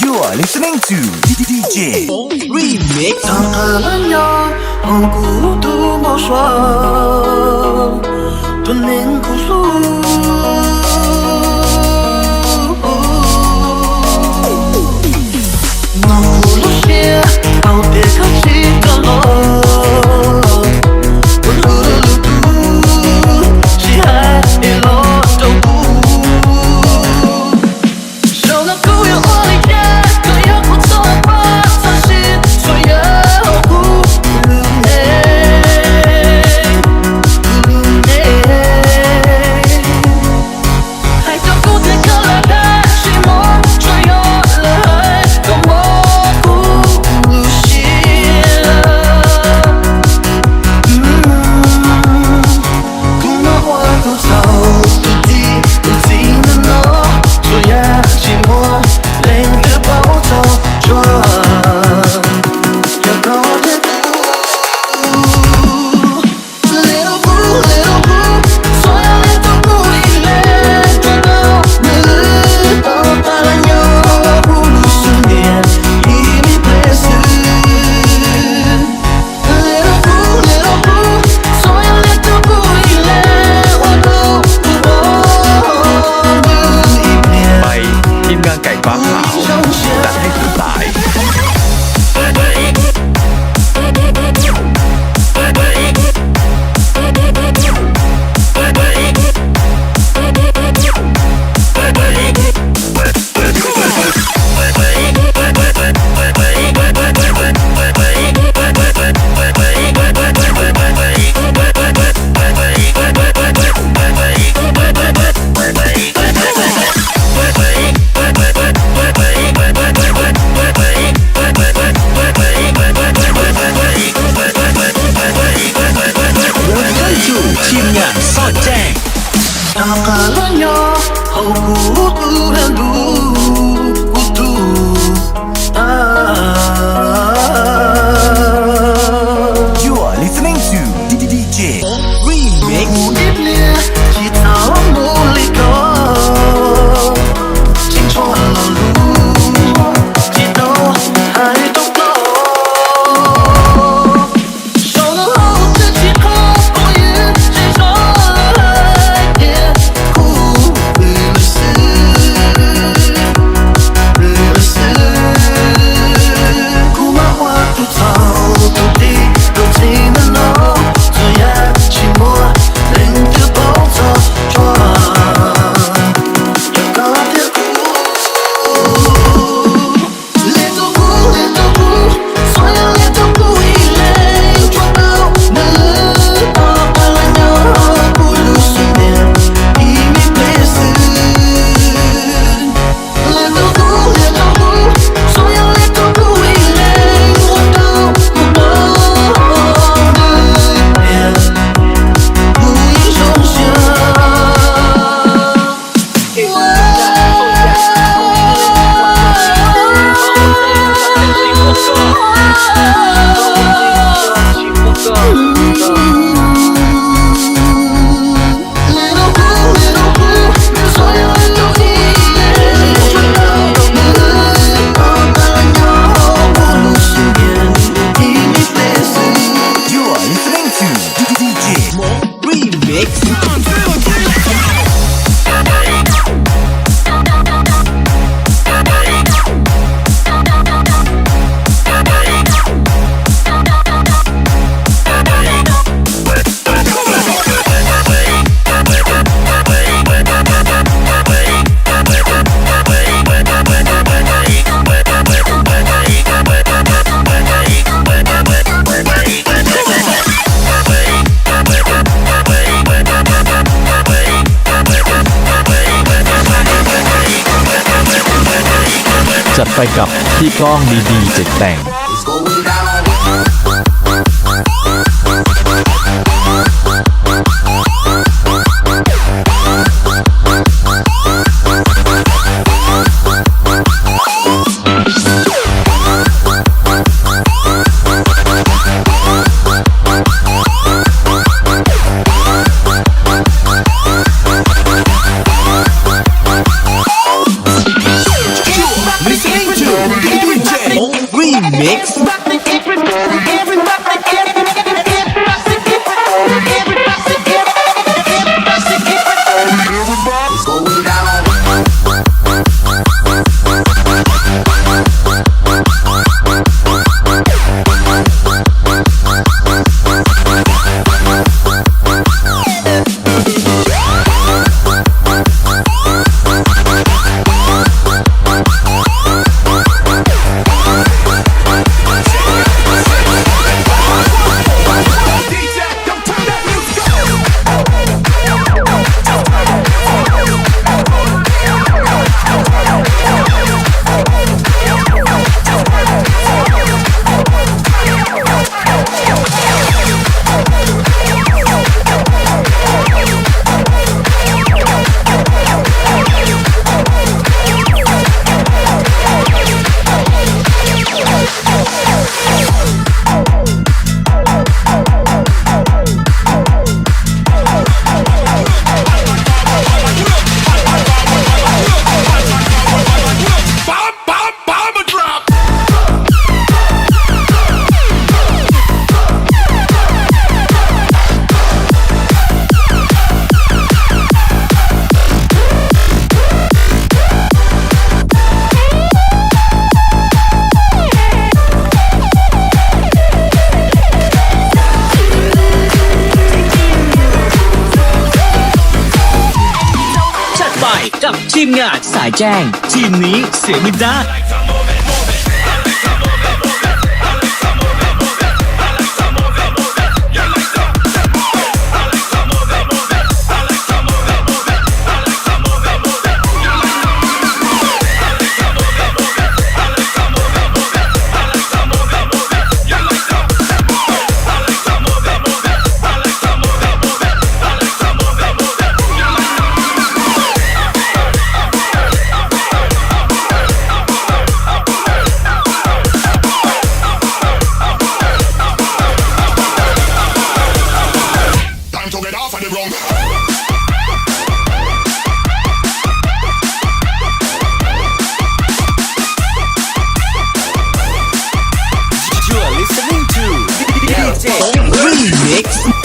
You are listening to DJ Remix 当他蓝呀，好孤独莫说，多年苦诉。那不如些，好别客气的了。我路的路途，西海一落都不。手拿苦有我理解，可要不错吧？伤心所有不如内，不如内。海角孤单可来的寂寞，所有了海都模糊不清。苦恼我都早不敌不停的诺，说呀寂寞连个抱头抓，要高的不。Little blue, little blue，所有脸都不依恋，抓到你到大蓝又不如思念，一米配丝。Little blue, little blue，所有脸都不依恋，我都不忘的一遍。ไปทีมงานไก่ฟ้าขาวจัดให้สุดสาย ทีมงานซ่อนแจ้ง 나가라냐 허구부란두 우두 You are listening to DJ Remix 입네 기타 몰리고 칭찬하루 기도 하이도 또手能好自己可不也接受也苦日了丝日了丝苦马花吐槽土地都听得懂这样寂寞连个抱头抓要高的苦脸都不脸都不所有脸都不依恋抓到你到白了又不如思念一米配丝脸都不脸都不所有脸都不依恋我都不忘的脸无影重现Little blue, little blue，所有人都依恋，抓到你到白了又不如思念一米配丝。You are listening to DJ Remix จัดไปกับที่กล้องดีๆเจ็ดแต่ง listening to ทีมงานสายแจ้ง ทีมนี้เสียไม่ได้ Time to get off of the ground. You are listening to DJ Remix